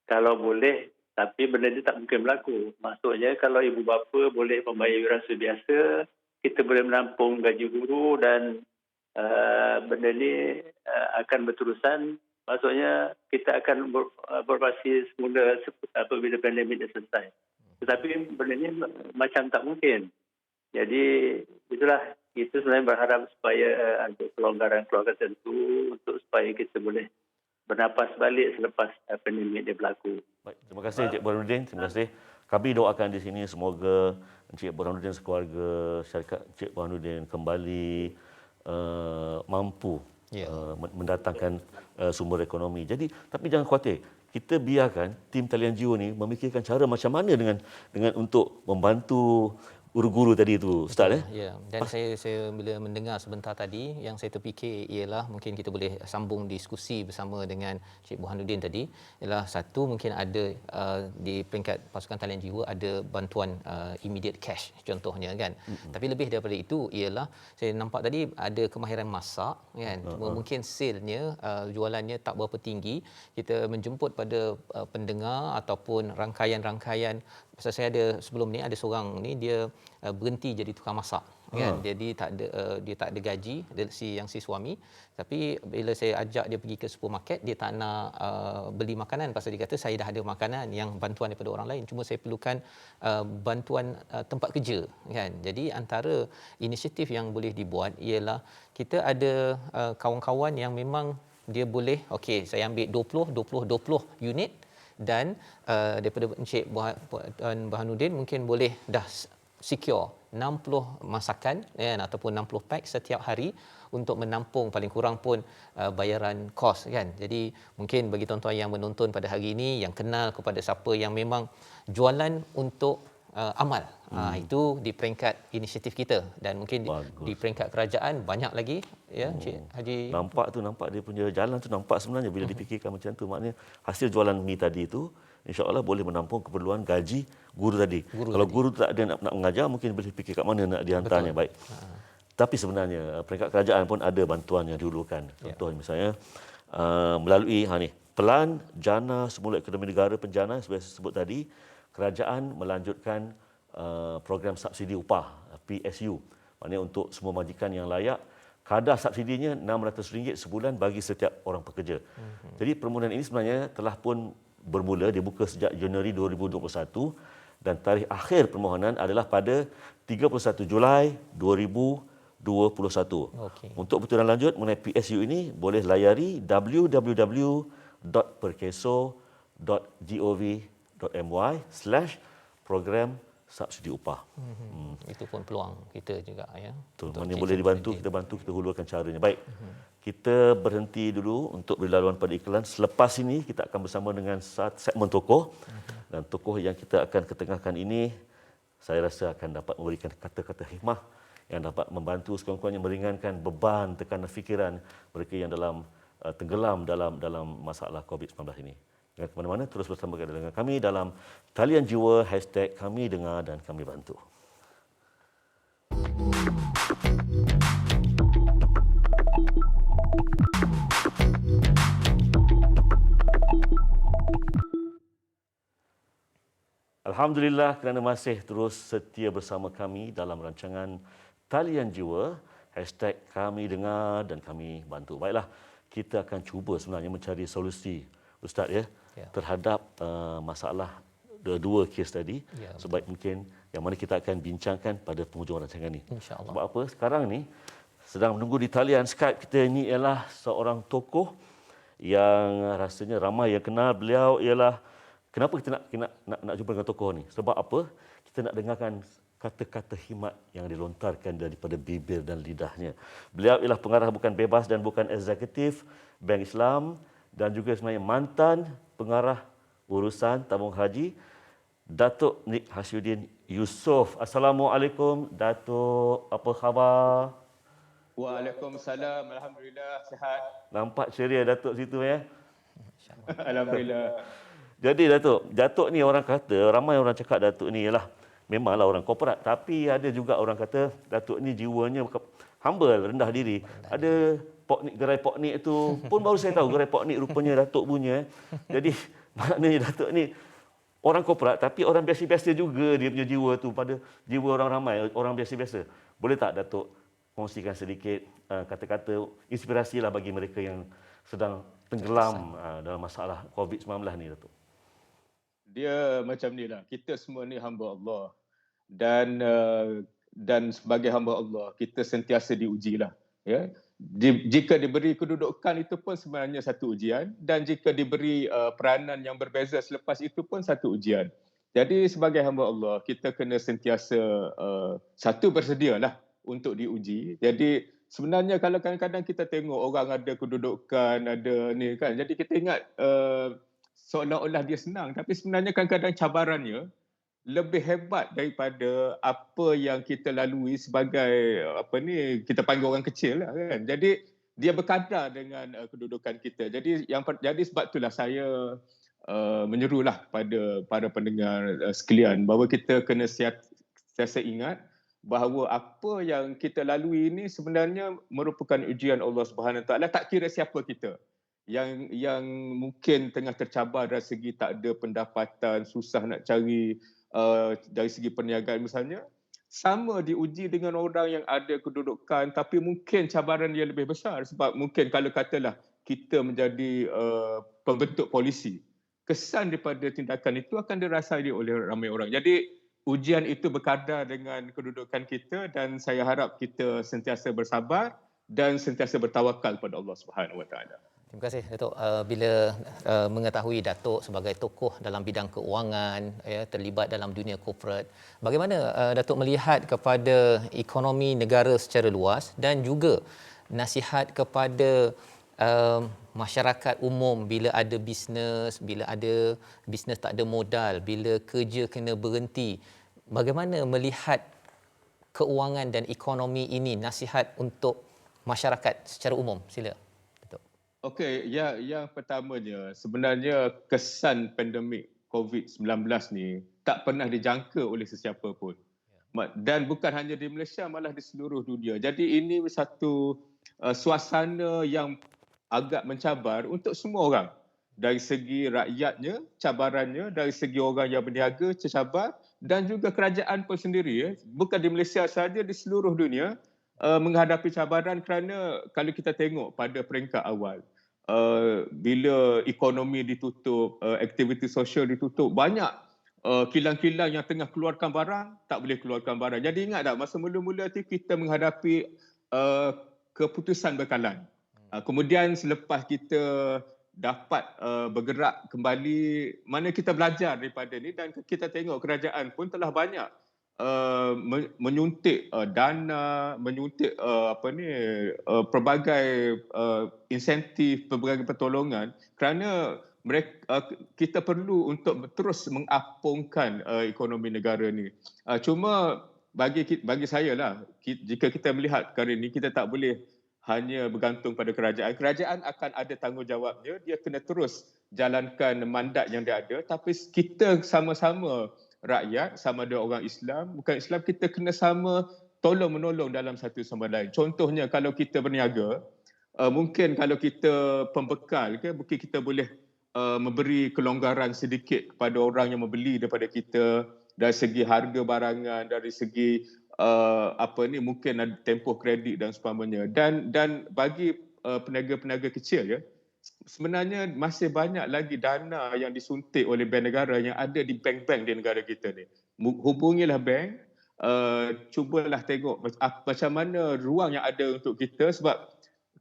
Speaker 4: Kalau boleh Tapi benda ni tak mungkin berlaku. Maksudnya kalau ibu bapa boleh membayar yuran biasa, kita boleh menampung gaji guru dan benda ni akan berterusan. Maksudnya kita akan beroperasi semula apabila pandemik dah selesai. Tetapi benda ni macam tak mungkin. Jadi itulah, kita sebenarnya berharap supaya ada kelonggaran-kelonggaran tertentu untuk supaya kita boleh bernapas balik selepas pandemik dia berlaku.
Speaker 1: Baik, terima kasih Encik Burhanuddin. Terima kasih. Kami doakan di sini semoga Encik Burhanuddin sekeluarga, syarikat Encik Burhanuddin kembali mampu mendatangkan sumber ekonomi. Jadi, tapi jangan khawatir. Kita biarkan tim talian jiwa ni memikirkan cara macam mana dengan untuk membantu guru-guru tadi itu, Ustaz.
Speaker 2: Ya, dan saya bila mendengar sebentar tadi, yang saya terfikir ialah mungkin kita boleh sambung diskusi bersama dengan Cik Burhanuddin tadi, ialah satu mungkin ada di peringkat pasukan talian jiwa ada bantuan immediate cash contohnya kan. Tapi lebih daripada itu ialah saya nampak tadi ada kemahiran masak kan. Cuma mungkin sale-nya jualannya tak berapa tinggi. Kita menjemput pada pendengar ataupun rangkaian-rangkaian. Pasal saya ada sebelum ni ada seorang ni dia berhenti jadi tukang masak kan. Jadi dia tak ada gaji, si suami, tapi bila saya ajak dia pergi ke supermarket, dia tak nak beli makanan pasal dia kata saya dah ada makanan yang bantuan daripada orang lain, cuma saya perlukan bantuan tempat kerja kan. Jadi antara inisiatif yang boleh dibuat ialah kita ada kawan-kawan yang memang dia boleh okey saya ambil 20 unit dan daripada Encik Burhanuddin mungkin boleh dah secure 60 masakan ataupun 60 pack setiap hari untuk menampung paling kurang pun bayaran kos kan. Jadi mungkin bagi tuan-tuan yang menonton pada hari ini yang kenal kepada siapa yang memang jualan untuk amal, itu di peringkat inisiatif kita dan mungkin di peringkat kerajaan banyak lagi ya Encik Haji.
Speaker 1: Nampak dia punya jalan tu nampak sebenarnya bila dipikirkan macam tu, maknanya hasil jualan mi tadi itu insya-Allah boleh menampung keperluan gaji guru tadi. Kalau guru tak ada nak mengajar, mungkin boleh fikir kat mana nak dihantarnya. Baik. Tapi sebenarnya peringkat kerajaan pun ada bantuan yang diulurkan. Contoh misalnya melalui Pelan Jana Semula Ekonomi Negara Penjana seperti saya sebut tadi, kerajaan melanjutkan program subsidi upah PSU. Maknanya untuk semua majikan yang layak, kadar subsidinya RM600 sebulan bagi setiap orang pekerja. Jadi permohonan ini sebenarnya telah pun bermula, dibuka sejak Januari 2021 dan tarikh akhir permohonan adalah pada 31 Julai 2021. Untuk pertuturan lanjut mengenai PSU ini boleh layari www.perkeso.gov.my/program subsidi upah.
Speaker 2: Itu pun peluang kita juga ya.
Speaker 1: Mana boleh dibantu, kita bantu, kita hulurkan caranya. Baik. Kita berhenti dulu untuk berlaluan pada iklan. Selepas ini kita akan bersama dengan segmen tokoh. Dan tokoh yang kita akan ketengahkan ini saya rasa akan dapat memberikan kata-kata hikmah yang dapat membantu sekurang-kurangnya meringankan beban tekanan fikiran mereka yang tenggelam dalam masalah COVID-19 ini. Jangan ke mana-mana, terus bersama dengan kami dalam Talian Jiwa #Kami Dengar dan Kami Bantu. Alhamdulillah kerana masih terus setia bersama kami dalam rancangan Talian Jiwa #Kami Dengar dan Kami Bantu. Baiklah, kita akan cuba sebenarnya mencari solusi, Ustaz terhadap masalah dua kes tadi sebaik mungkin yang mana kita akan bincangkan pada penghujung rancangan ini.
Speaker 2: InsyaAllah.
Speaker 1: Sebab apa? Sekarang ni sedang menunggu di talian Skype kita ini ialah seorang tokoh yang rasanya ramai yang kenal beliau. Ialah kenapa kita nak jumpa dengan tokoh ni? Sebab apa? Kita nak dengarkan kata-kata hikmat yang dilontarkan daripada bibir dan lidahnya. Beliau ialah pengarah bukan bebas dan bukan eksekutif Bank Islam dan juga sebenarnya mantan pengarah urusan tabung haji, Datuk Nik Hasyiddin Yusof. Assalamualaikum Datuk, apa khabar?
Speaker 5: Waalaikumsalam, alhamdulillah sihat.
Speaker 1: Nampak ceria Datuk situ ya.
Speaker 5: Alhamdulillah.
Speaker 1: Jadi Datuk ni orang kata, ramai orang cakap Datuk ni ialah memanglah orang korporat, tapi ada juga orang kata Datuk ni jiwanya humble, rendah diri. Ada gerai poknik itu pun baru saya tahu gerai poknik rupanya Datuk punya. Jadi maknanya Datuk ni orang korporat tapi orang biasa-biasa juga dia punya jiwa tu pada jiwa orang ramai, orang biasa-biasa. Boleh tak Datuk kongsikan sedikit kata-kata inspirasi lah bagi mereka yang sedang tenggelam dalam masalah COVID-19 ni, Datuk?
Speaker 5: Dia macam ni lah. Kita semua ni hamba Allah. Dan sebagai hamba Allah, kita sentiasa diuji lah. Ya? Jika diberi kedudukan itu pun sebenarnya satu ujian, dan jika diberi peranan yang berbeza selepas itu pun satu ujian. Jadi sebagai hamba Allah, kita kena sentiasa satu bersedialah untuk diuji. Jadi sebenarnya kalau kadang-kadang kita tengok orang ada kedudukan, ada ni kan, jadi kita ingat seolah-olah dia senang, tapi sebenarnya kadang-kadang cabarannya lebih hebat daripada apa yang kita lalui sebagai kita panggil orang kecil lah kan. Jadi dia berkadar dengan kedudukan kita. Jadi sebab itulah saya menyerulah pada para pendengar sekalian bahawa kita kena sentiasa ingat bahawa apa yang kita lalui ini sebenarnya merupakan ujian Allah Subhanahu Taala, tak kira siapa kita. Yang mungkin tengah tercabar dari segi tak ada pendapatan, susah nak cari dari segi perniagaan misalnya, sama diuji dengan orang yang ada kedudukan tapi mungkin cabaran dia lebih besar. Sebab mungkin kalau katalah kita menjadi pembentuk polisi, kesan daripada tindakan itu akan dirasai oleh ramai orang. Jadi ujian itu berkadar dengan kedudukan kita, dan saya harap kita sentiasa bersabar dan sentiasa bertawakal pada Allah Subhanahu Wa Taala.
Speaker 2: Terima kasih Datuk. Bila mengetahui Datuk sebagai tokoh dalam bidang keuangan, terlibat dalam dunia korporat, bagaimana Datuk melihat kepada ekonomi negara secara luas dan juga nasihat kepada masyarakat umum bila ada bisnes tak ada modal, bila kerja kena berhenti, bagaimana melihat keuangan dan ekonomi ini, nasihat untuk masyarakat secara umum? Sila.
Speaker 5: Okey, yang pertamanya sebenarnya kesan pandemik COVID-19 ni tak pernah dijangka oleh sesiapa pun. Dan bukan hanya di Malaysia, malah di seluruh dunia. Jadi ini satu suasana yang agak mencabar untuk semua orang. Dari segi rakyatnya, cabarannya, dari segi orang yang berniaga, tercabar, dan juga kerajaan pun sendiri. Bukan di Malaysia sahaja, di seluruh dunia menghadapi cabaran kerana kalau kita tengok pada peringkat awal, bila ekonomi ditutup, aktiviti sosial ditutup, banyak kilang-kilang yang tengah keluarkan barang tak boleh keluarkan barang. Jadi ingat tak, masa mula-mula tu kita menghadapi keputusan bekalan. Kemudian selepas kita dapat bergerak kembali, mana kita belajar daripada ni, dan kita tengok kerajaan pun telah banyak menyuntik dana, menyuntik pelbagai insentif, pelbagai pertolongan, kerana kita perlu untuk terus mengapungkan ekonomi negara ni. Cuma bagi saya lah, jika kita melihat perkara ini, kita tak boleh hanya bergantung pada kerajaan. Kerajaan akan ada tanggungjawabnya, dia kena terus jalankan mandat yang dia ada, tapi kita sama-sama rakyat, sama ada orang Islam, bukan Islam, kita kena sama tolong-menolong dalam satu sama lain. Contohnya kalau kita berniaga, mungkin kalau kita pembekal, mungkin kita boleh memberi kelonggaran sedikit kepada orang yang membeli daripada kita dari segi harga barangan, dari segi mungkin ada tempoh kredit dan sebagainya. Dan bagi peniaga-peniaga kecil, sebenarnya masih banyak lagi dana yang disuntik oleh bank negara yang ada di bank-bank di negara kita ni. Hubungilah bank, cubalah tengok macam mana ruang yang ada untuk kita, sebab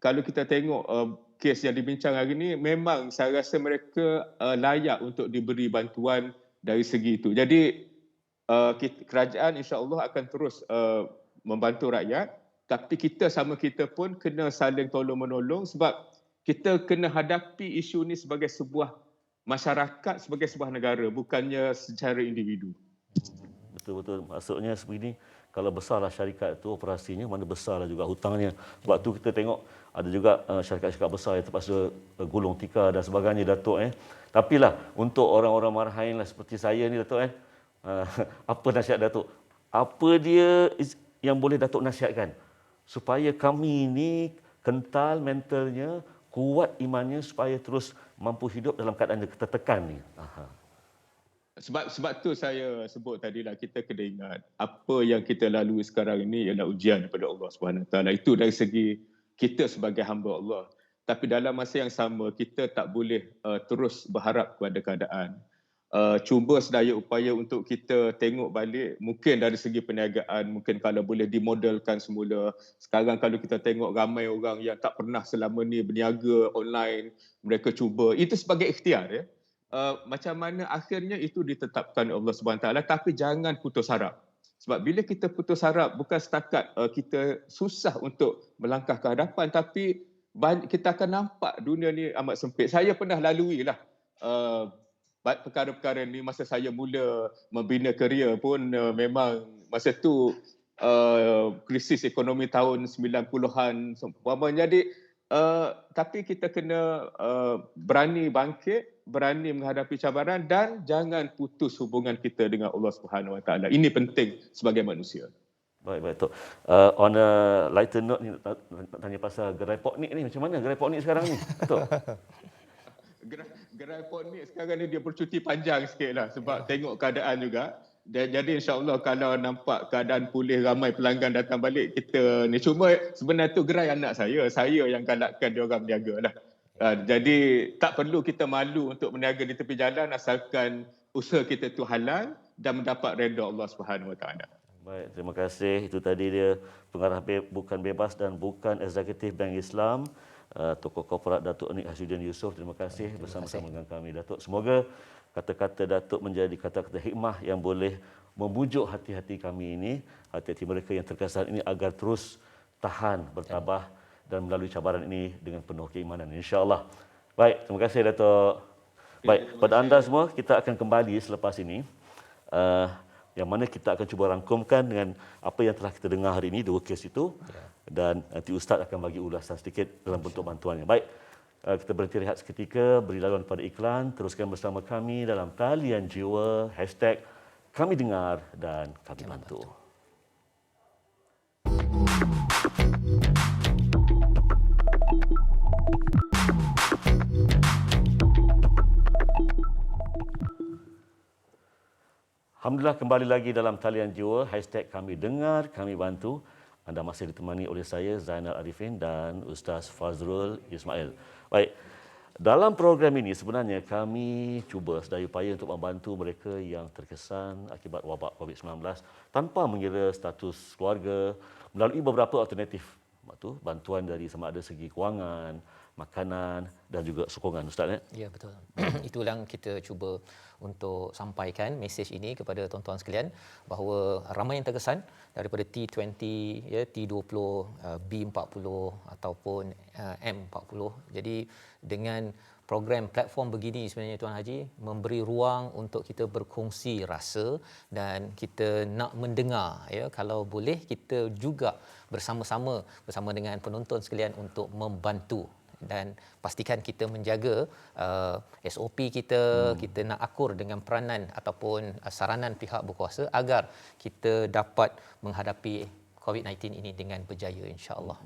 Speaker 5: kalau kita tengok kes yang dibincang hari ni, memang saya rasa mereka layak untuk diberi bantuan dari segi itu. Jadi kerajaan insya-Allah akan terus membantu rakyat, tapi kita pun kena saling tolong-menolong, sebab kita kena hadapi isu ni sebagai sebuah masyarakat, sebagai sebuah negara, bukannya secara individu.
Speaker 1: Betul-betul. Maksudnya sebegini, kalau besarlah syarikat itu operasinya, mana besarlah juga hutangnya. Sebab tu kita tengok ada juga syarikat-syarikat besar yang terpaksa gulung tikar dan sebagainya, Datuk. Tapi lah, untuk orang-orang marahin lah seperti saya ni, Datuk, apa nasihat Datuk? Apa dia yang boleh Datuk nasihatkan supaya kami ni kental mentalnya, kuat imannya, supaya terus mampu hidup dalam keadaan tertekan ni?
Speaker 5: sebab tu saya sebut tadilah, kita kena ingat apa yang kita lalui sekarang ini ialah ujian daripada Allah Subhanahu Wa Taala. Itu dari segi kita sebagai hamba Allah. Tapi dalam masa yang sama kita tak boleh terus berharap kepada keadaan. Cuba sedaya upaya untuk kita tengok balik, mungkin dari segi perniagaan, mungkin kalau boleh dimodelkan semula. Sekarang kalau kita tengok ramai orang yang tak pernah selama ni berniaga online, mereka cuba. Itu sebagai ikhtiar, ya. Macam mana akhirnya itu ditetapkan Allah Subhanahu Taala, tapi jangan putus harap. Sebab bila kita putus harap, bukan setakat kita susah untuk melangkah ke hadapan, tapi kita akan nampak dunia ni amat sempit. Saya pernah lalui lah perkara-perkara ni masa saya mula membina kerjaya pun. Memang masa tu krisis ekonomi tahun 90-an seumpamanya. Jadi tapi kita kena berani bangkit, berani menghadapi cabaran, dan jangan putus hubungan kita dengan Allah Subhanahu Wa Taala. Ini penting sebagai manusia.
Speaker 1: Baik, Tok. On a lighter note ni, nak tanya pasal gerai poknik ni. Macam mana gerai poknik sekarang ni, Tok?
Speaker 5: Gerai poknik sekarang ni dia bercuti panjang sikit lah, sebab tengok keadaan juga. Dan jadi insyaAllah kalau nampak keadaan pulih, ramai pelanggan datang balik, kita ni. Cuma sebenarnya tu gerai anak saya yang galakkan dia orang berniaga lah. Jadi tak perlu kita malu untuk berniaga di tepi jalan, asalkan usaha kita tu halal dan mendapat redha Allah Subhanahu Wa Taala.
Speaker 1: Baik, terima kasih. Itu tadi dia pengarah Bukan Bebas dan Bukan Eksekutif Bank Islam, tokoh korporat Datuk Nik Hasyiddin Yusof. Terima kasih bersama-sama dengan kami, Datuk. Semoga kata-kata Datuk menjadi kata-kata hikmah yang boleh membujuk hati-hati kami ini, hati-hati mereka yang terkesan ini, agar terus tahan, bertabah dan melalui cabaran ini dengan penuh keimanan, insya-Allah. Baik, terima kasih, Datuk. Baik, pada anda semua, kita akan kembali selepas ini. Yang mana kita akan cuba rangkumkan dengan apa yang telah kita dengar hari ini, 2 kes itu, dan nanti Ustaz akan bagi ulasan sedikit dalam bentuk bantuannya. Baik, kita berhenti rehat seketika, beri laluan pada iklan, teruskan bersama kami dalam Talian Jiwa, #Kami Dengar dan Kami Bantu. Alhamdulillah, kembali lagi dalam Talian Jiwa, #Kami Dengar, Kami Bantu. Anda masih ditemani oleh saya, Zainal Arifin, dan Ustaz Fazrul Ismail. Baik, dalam program ini sebenarnya kami cuba sedaya upaya untuk membantu mereka yang terkesan akibat wabak COVID-19 tanpa mengira status keluarga, melalui beberapa alternatif. Bantuan dari sama ada segi kewangan, makanan dan juga sokongan, Ustaz.
Speaker 2: Ya, betul. Itulah kita cuba untuk sampaikan mesej ini kepada tuan-tuan sekalian, bahawa ramai yang terkesan daripada T20, ya, T20, B40 ataupun M40. Jadi dengan program platform begini sebenarnya, Tuan Haji, memberi ruang untuk kita berkongsi rasa dan kita nak mendengar, ya, kalau boleh kita juga bersama-sama dengan penonton sekalian untuk membantu, dan pastikan kita menjaga SOP kita, kita nak akur dengan peranan ataupun saranan pihak berkuasa agar kita dapat menghadapi COVID-19 ini dengan berjaya, insya-Allah.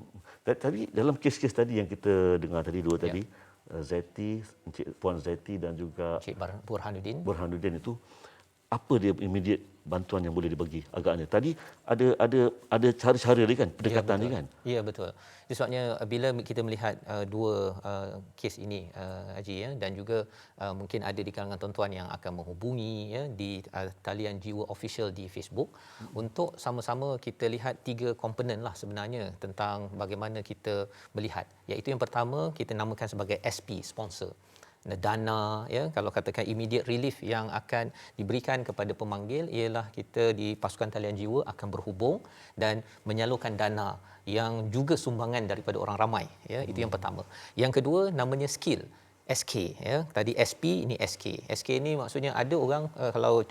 Speaker 1: Tadi dalam kes-kes tadi yang kita dengar tadi, dua tadi, Zeti, Encik Puan Zeti dan juga
Speaker 2: Encik Burhanuddin
Speaker 1: itu, apa dia immediate bantuan yang boleh dibagi agaknya? Tadi ada cara-cara dia kan, pendekatan dia kan?
Speaker 2: Ya, betul. Itu sebabnya bila kita melihat dua kes ini, Haji, ya, dan juga mungkin ada di kalangan tuan-tuan yang akan menghubungi, ya, di Talian Jiwa Official di Facebook, untuk sama-sama kita lihat 3 komponen lah sebenarnya tentang bagaimana kita melihat. Iaitu yang pertama kita namakan sebagai SP, sponsor. Dana, ya, kalau katakan immediate relief yang akan diberikan kepada pemanggil ialah kita di Pasukan Talian Jiwa akan berhubung dan menyalurkan dana yang juga sumbangan daripada orang ramai, ya. Itu yang pertama. Yang kedua namanya skill, SK, ya. Tadi SP, ini SK. SK ni maksudnya ada orang kalau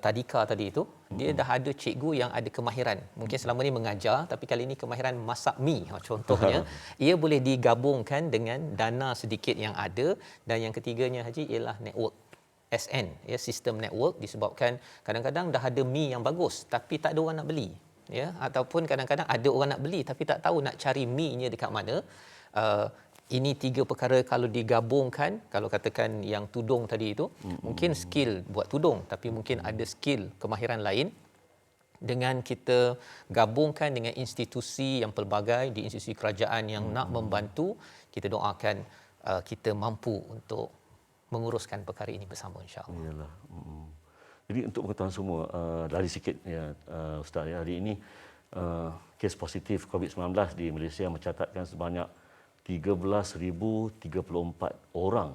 Speaker 2: tadika tadi itu, dia dah ada cikgu yang ada kemahiran. Mungkin selama ni mengajar, tapi kali ini kemahiran masak mi contohnya. Ia boleh digabungkan dengan dana sedikit yang ada. Dan yang ketiganya, Haji, ialah network. SN, ya, sistem network, disebabkan kadang-kadang dah ada mi yang bagus tapi tak ada orang nak beli, ya, ataupun kadang-kadang ada orang nak beli tapi tak tahu nak cari mi-nya dekat mana. ini tiga perkara kalau digabungkan, kalau katakan yang tudung tadi itu, mungkin skill buat tudung, tapi mungkin ada skill kemahiran lain. Dengan kita gabungkan dengan institusi yang pelbagai, di institusi kerajaan yang nak membantu, kita doakan kita mampu untuk menguruskan perkara ini bersama, insya-Allah.
Speaker 1: Iyalah. Jadi untuk pengetahuan semua, lari sikit ya Ustaz ya, hari ini kes positif COVID-19 di Malaysia mencatatkan sebanyak 13,034 orang.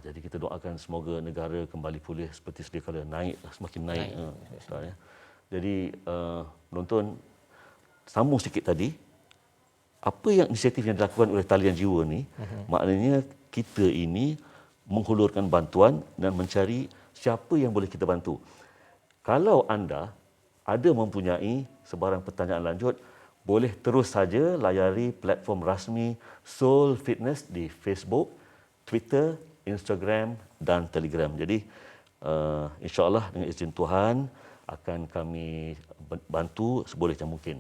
Speaker 1: Jadi kita doakan semoga negara kembali pulih seperti sedia kala, semakin naik. Ustaz ya. Jadi penonton sambung sikit tadi, apa yang inisiatif yang dilakukan oleh Talian Jiwa ni, maknanya kita ini menghulurkan bantuan dan mencari siapa yang boleh kita bantu. Kalau anda ada mempunyai sebarang pertanyaan lanjut, boleh terus saja layari platform rasmi Soul Fitness di Facebook, Twitter, Instagram dan Telegram. Jadi insya-Allah dengan izin Tuhan akan kami bantu sebolehnya mungkin.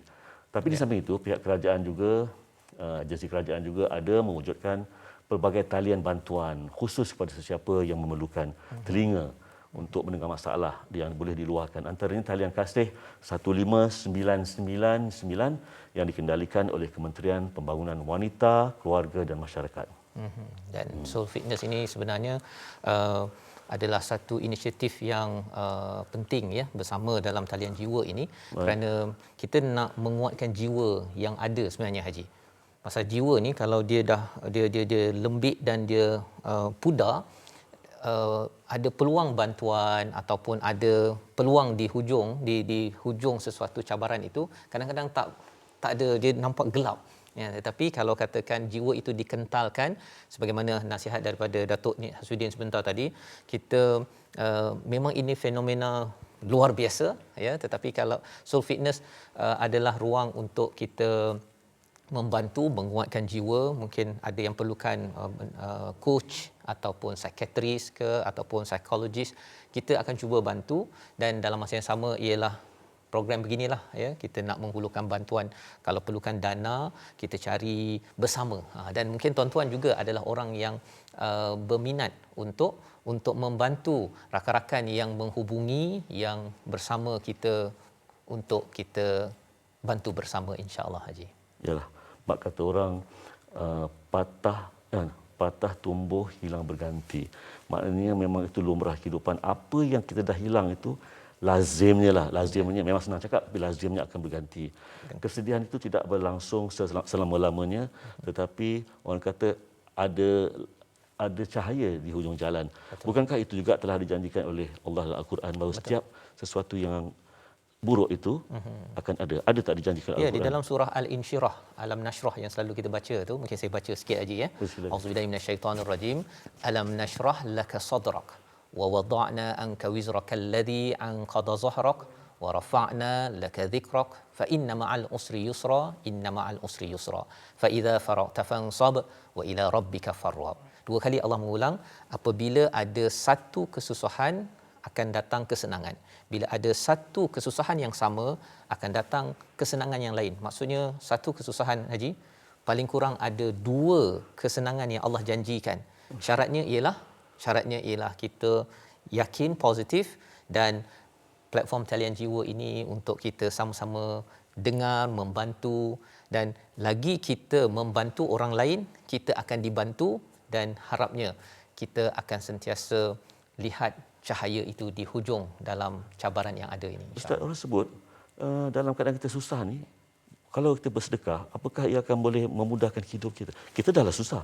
Speaker 1: Tapi di samping itu, pihak kerajaan juga, agensi kerajaan juga ada mewujudkan pelbagai talian bantuan khusus kepada sesiapa yang memerlukan telinga untuk mendengar masalah yang boleh diluahkan. Antaranya talian kasih 15999 yang dikendalikan oleh Kementerian Pembangunan Wanita, Keluarga dan Masyarakat.
Speaker 2: Dan Soul Fitness ini sebenarnya adalah satu inisiatif yang penting ya bersama dalam talian jiwa ini. Kerana kita nak menguatkan jiwa yang ada sebenarnya, Haji. Pasal jiwa ni kalau dia dah dia lembik dan dia pudar, ada peluang bantuan ataupun ada peluang di hujung sesuatu cabaran itu kadang-kadang tak ada, dia nampak gelap. Ya, tetapi kalau katakan jiwa itu dikentalkan sebagaimana nasihat daripada Datuk Nik Hasudin sebentar tadi, kita memang ini fenomena luar biasa ya, tetapi kalau Soul Fitness adalah ruang untuk kita membantu menguatkan jiwa. Mungkin ada yang perlukan coach ataupun psikiatris ke ataupun psikologis, kita akan cuba bantu. Dan dalam masa yang sama ialah program beginilah ya, kita nak menghulurkan bantuan, kalau perlukan dana kita cari bersama. Dan mungkin tuan-tuan juga adalah orang yang berminat untuk membantu rakan-rakan yang menghubungi, yang bersama kita untuk kita bantu bersama, insya-Allah, Haji.
Speaker 1: Yalah, mak kata orang patah tumbuh hilang berganti. Maknanya memang itu lumrah kehidupan. Apa yang kita dah hilang itu lazimnya memang senang cakap, tapi lazimnya akan berganti. Kesedihan itu tidak berlangsung selama-lamanya, tetapi orang kata ada cahaya di hujung jalan. Betul. Bukankah itu juga telah dijanjikan oleh Allah dalam Al-Quran bahawa setiap sesuatu yang buruk itu akan ada tak dijanjikan Al-Quran?
Speaker 2: Ya, di dalam surah Al-Insyirah, Alam Nashrah yang selalu kita baca tu, mungkin saya baca sikit aja ya. Auzubillahi minasyaitonirrajim. Alam nashrah laka sadrak wa wada'na anka wizraka alladhi anqadha zahrak wa rafa'na laka dhikrak fa inna ma'al usri yusra inna ma'al usri yusra fa idza faragta fansab wa ila rabbika farghab. Dua kali Allah mengulang, apabila ada satu kesusahan akan datang kesenangan. Bila ada satu kesusahan yang sama akan datang kesenangan yang lain. Maksudnya satu kesusahan, Haji, paling kurang ada dua kesenangan yang Allah janjikan. Syaratnya ialah kita yakin positif, dan platform talian jiwa ini untuk kita sama-sama dengar, membantu, dan lagi kita membantu orang lain, kita akan dibantu, dan harapnya kita akan sentiasa lihat cahaya itu di hujung dalam cabaran yang ada ini.
Speaker 1: Ustaz, orang sebut dalam keadaan kita susah ni, kalau kita bersedekah, apakah ia akan boleh memudahkan hidup kita? Kita dah lah susah,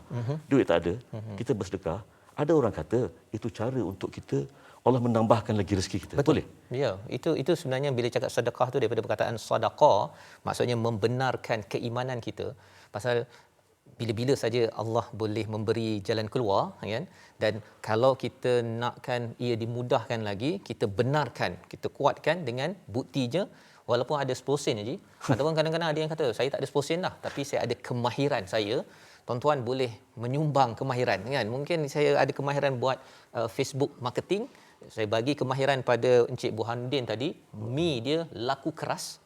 Speaker 1: duit tak ada, kita bersedekah. Ada orang kata itu cara untuk kita, Allah menambahkan lagi rezeki kita.
Speaker 2: Betul.
Speaker 1: Boleh?
Speaker 2: Ya, itu sebenarnya bila cakap sedekah tu daripada perkataan sedekah, maksudnya membenarkan keimanan kita. Pasal bila-bila saja Allah boleh memberi jalan keluar, kan? Dan kalau kita nakkan ia dimudahkan lagi, kita benarkan, kita kuatkan dengan buktinya, walaupun ada 10% saja. Ataupun kadang-kadang ada yang kata saya tak ada 10% lah, tapi saya ada kemahiran saya. Tuan-tuan boleh menyumbang kemahiran, kan? Mungkin saya ada kemahiran buat Facebook marketing, saya bagi kemahiran pada Encik Burhanuddin tadi, mi dia laku keras.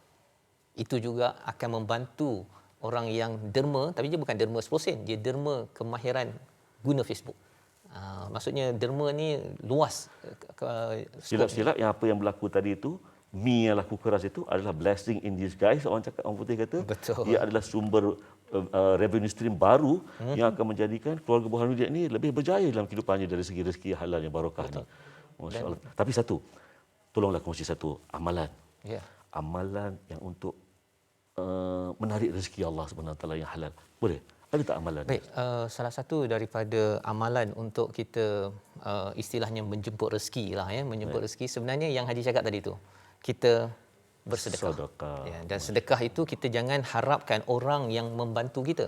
Speaker 2: Itu juga akan membantu orang yang derma, tapi dia bukan derma 10%, dia derma kemahiran guna Facebook. Maksudnya derma ni luas.
Speaker 1: Silap-silap yang apa yang berlaku tadi itu, mi yang laku keras itu adalah blessing in disguise, orang putih kata.
Speaker 2: Betul.
Speaker 1: Ia adalah sumber revenue stream baru yang akan menjadikan keluarga Burhanuddin ini lebih berjaya dalam kehidupannya dari segi rezeki halal yang barakah ni. Masya-Allah. Tapi satu, tolonglah kongsi satu amalan.
Speaker 2: Ya.
Speaker 1: Amalan yang untuk menarik rezeki Allah Subhanahu Wa Taala yang halal. Boleh? Ada tak amalan?
Speaker 2: Baik, salah satu daripada amalan untuk kita istilahnya menjemput rezeki lah ya, menjemput rezeki sebenarnya yang Haji cakap tadi tu. Kita bersedekah.
Speaker 1: Sedekah.
Speaker 2: Ya, dan sedekah itu kita jangan harapkan orang yang membantu kita.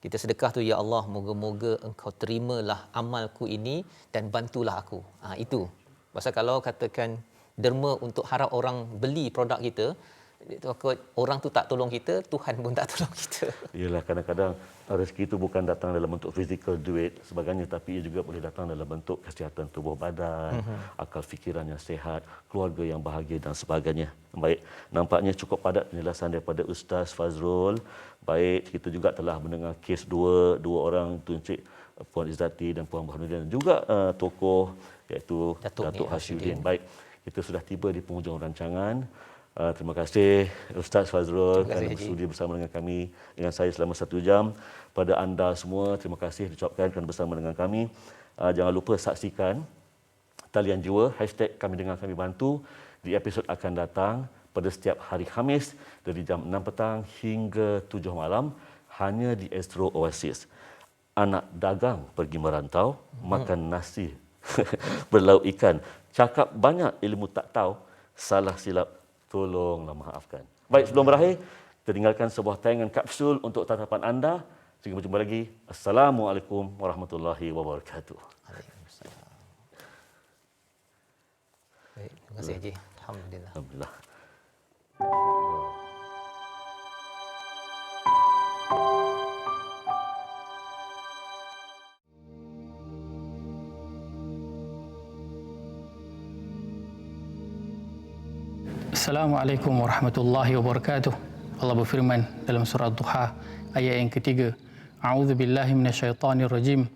Speaker 2: Kita sedekah tu, ya Allah, moga-moga engkau terimalah amalku ini dan bantulah aku. Itu. Pasal kalau katakan derma untuk harap orang beli produk kita, takut orang tu tak tolong kita, Tuhan pun tak tolong kita.
Speaker 1: Yalah, kadang-kadang rezeki itu bukan datang dalam bentuk fizikal duit sebagainya, tapi ia juga boleh datang dalam bentuk kesihatan tubuh badan, akal fikiran yang sihat, keluarga yang bahagia dan sebagainya. Baik, nampaknya cukup padat penjelasan daripada Ustaz Fazrul. Baik, kita juga telah mendengar kes dua orang, tu Encik Puan Izzati dan Puan Burhanuddin, dan juga tokoh iaitu Datuk Hasyiddin. Baik, kita sudah tiba di penghujung rancangan. Terima kasih Ustaz Fazrul kerana bersudi bersama dengan kami, dengan saya selama 1 jam. Pada anda semua, terima kasih diucapkan kerana bersama dengan kami. Jangan lupa saksikan Talian Jiwa, #Kami Dengar Kami Bantu di episod akan datang pada setiap hari Khamis dari jam 6 petang hingga 7 malam hanya di Astro Oasis. Anak dagang pergi merantau, makan nasi berlauk ikan, cakap banyak ilmu tak tahu, salah silap tolonglah maafkan. Baik, sebelum berakhir, kita tinggalkan sebuah tayangan kapsul untuk tatapan anda. Sehingga berjumpa lagi. Assalamualaikum warahmatullahi wabarakatuh.
Speaker 2: Waalaikumsalam. Baik, terima kasih Haji. Alhamdulillah.
Speaker 1: Alhamdulillah.
Speaker 6: Assalamualaikum warahmatullahi wabarakatuh. Allah berfirman dalam surah Ad-Duha ayat yang ketiga. A'udzubillahi minasyaitonirrajim.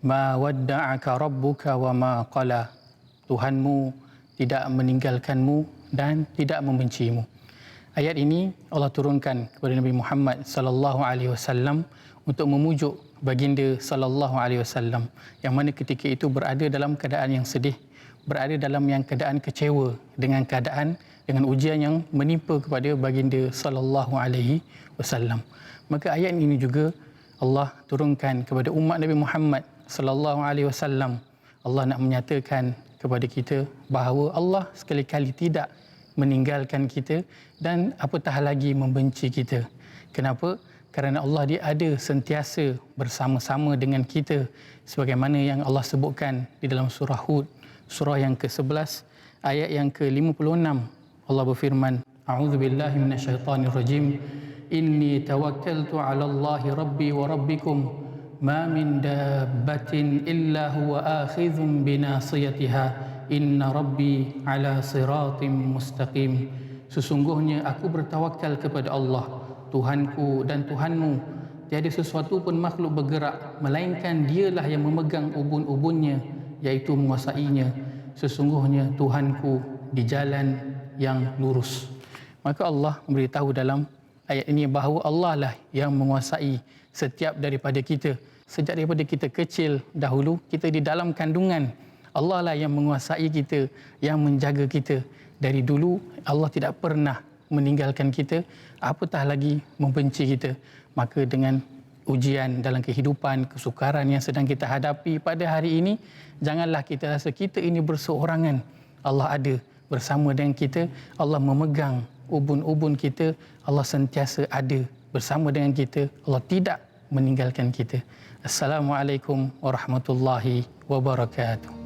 Speaker 6: Ma wadda'aka rabbuka wa ma qala. Tuhanmu tidak meninggalkanmu dan tidak membencimu. Ayat ini Allah turunkan kepada Nabi Muhammad sallallahu alaihi wasallam untuk memujuk baginda sallallahu alaihi wasallam yang mana ketika itu berada dalam keadaan yang sedih, berada dalam yang keadaan kecewa dengan keadaan, dengan ujian yang menimpa kepada baginda sallallahu alaihi wasallam. Maka ayat ini juga Allah turunkan kepada umat Nabi Muhammad sallallahu alaihi wasallam. Allah nak menyatakan kepada kita bahawa Allah sekali-kali tidak meninggalkan kita dan apatah lagi membenci kita. Kenapa? Kerana Allah dia ada sentiasa bersama-sama dengan kita sebagaimana yang Allah sebutkan di dalam surah Hud, surah yang ke-11 ayat yang ke-56. Allah berfirman, A'udzubillahi minasyaitonirrajim. Inni tawakkaltu 'ala Allahi rabbi wa rabbikum ma min dabbatin illa huwa akhidhun binasiyatiha inna rabbi 'ala siratim mustaqim. Sesungguhnya aku bertawakal kepada Allah, Tuhanku dan Tuhanmu. Tiada sesuatu pun makhluk bergerak melainkan dialah yang memegang ubun-ubunnya, iaitu menguasainya. Sesungguhnya Tuhanku di jalan yang lurus. Maka Allah memberitahu dalam ayat ini bahawa Allah lah yang menguasai setiap daripada kita. Sejak daripada kita kecil dahulu, kita di dalam kandungan, Allah lah yang menguasai kita, yang menjaga kita. Dari dulu Allah tidak pernah meninggalkan kita, apatah lagi membenci kita. Maka dengan ujian dalam kehidupan, kesukaran yang sedang kita hadapi pada hari ini, janganlah kita rasa kita ini berseorangan. Allah ada bersama dengan kita, Allah memegang ubun-ubun kita, Allah sentiasa ada bersama dengan kita, Allah tidak meninggalkan kita. Assalamualaikum warahmatullahi wabarakatuh.